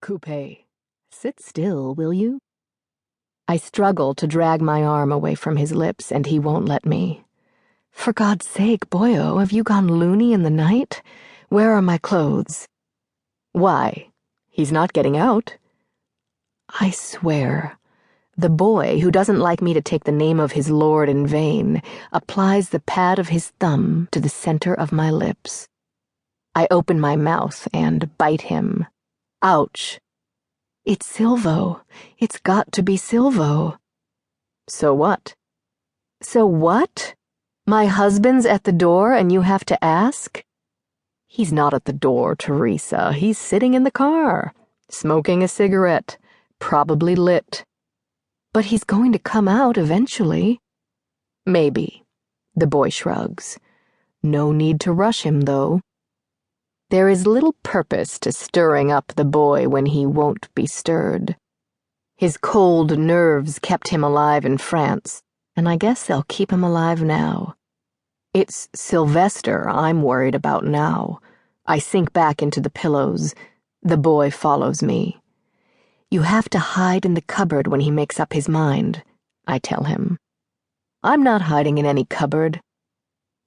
Coupe, sit still, will you? I struggle to drag my arm away from his lips, and he won't let me. For God's sake, boyo, have you gone loony in the night? Where are my clothes? Why? He's not getting out. I swear, the boy, who doesn't like me to take the name of his lord in vain, applies the pad of his thumb to the center of my lips. I open my mouth and bite him. Ouch. It's Silvo. It's got to be Silvo. So what? So what? My husband's at the door and you have to ask? He's not at the door, Theresa. He's sitting in the car, smoking a cigarette, probably lit. But he's going to come out eventually. Maybe. The boy shrugs. No need to rush him, though. There is little purpose to stirring up the boy when he won't be stirred. His cold nerves kept him alive in France, and I guess they'll keep him alive now. It's Sylvester I'm worried about now. I sink back into the pillows. The boy follows me. You have to hide in the cupboard when he makes up his mind, I tell him. I'm not hiding in any cupboard.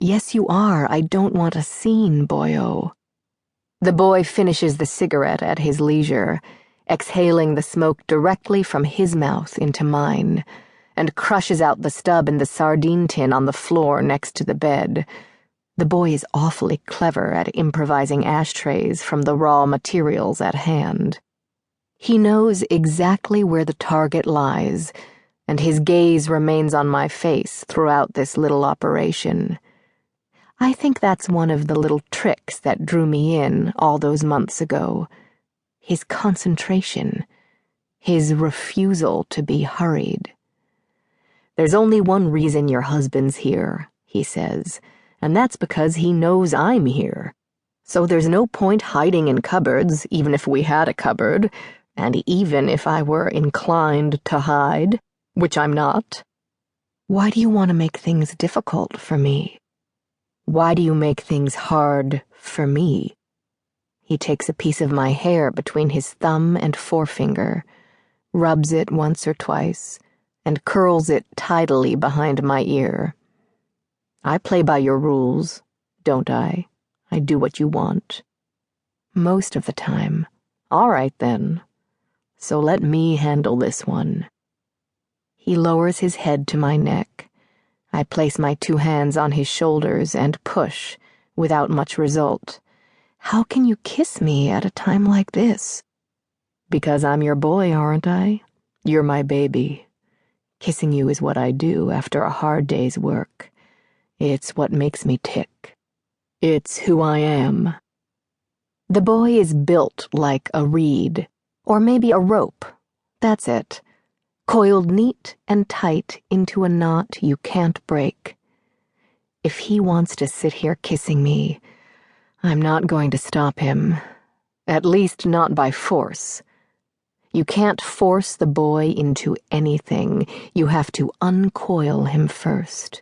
Yes, you are. I don't want a scene, boyo. The boy finishes the cigarette at his leisure, exhaling the smoke directly from his mouth into mine, and crushes out the stub in the sardine tin on the floor next to the bed. The boy is awfully clever at improvising ashtrays from the raw materials at hand. He knows exactly where the target lies, and his gaze remains on my face throughout this little operation. I think that's one of the little tricks that drew me in all those months ago. His concentration, his refusal to be hurried. There's only one reason your husband's here, he says, and that's because he knows I'm here. So there's no point hiding in cupboards, even if we had a cupboard, and even if I were inclined to hide, which I'm not. Why do you want to make things difficult for me? Why do you make things hard for me? He takes a piece of my hair between his thumb and forefinger, rubs it once or twice, and curls it tidily behind my ear. I play by your rules, don't I? I do what you want. Most of the time. All right, then. So let me handle this one. He lowers his head to my neck. I place my 2 hands on his shoulders and push, without much result. How can you kiss me at a time like this? Because I'm your boy, aren't I? You're my baby. Kissing you is what I do after a hard day's work. It's what makes me tick. It's who I am. The boy is built like a reed, or maybe a rope. That's it. Coiled neat and tight into a knot you can't break. If he wants to sit here kissing me, I'm not going to stop him. At least not by force. You can't force the boy into anything. You have to uncoil him first.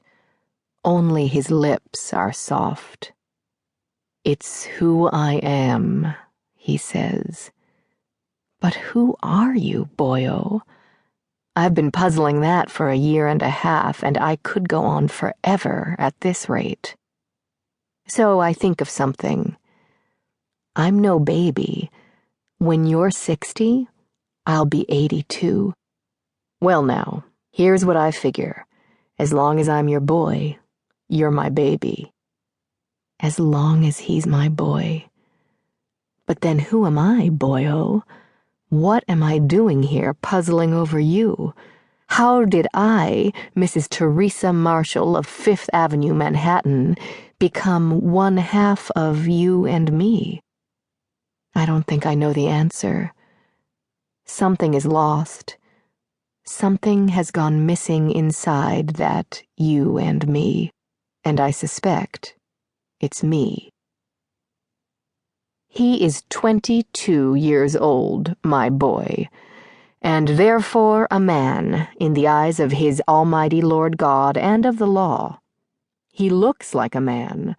Only his lips are soft. It's who I am, he says. But who are you, boyo? I've been puzzling that for 1.5 years, and I could go on forever at this rate. So I think of something. I'm no baby. When you're 60, I'll be 82. Well now, here's what I figure. As long as I'm your boy, you're my baby. As long as he's my boy. But then who am I, boyo? What am I doing here puzzling over you? How did I, Mrs. Theresa Marshall of 5th Avenue, Manhattan, become 1/2 of you and me? I don't think I know the answer. Something is lost. Something has gone missing inside that you and me, and I suspect it's me. He is 22 years old, my boy, and therefore a man in the eyes of his almighty Lord God and of the law. He looks like a man,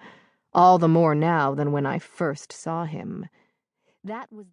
all the more now than when I first saw him. That was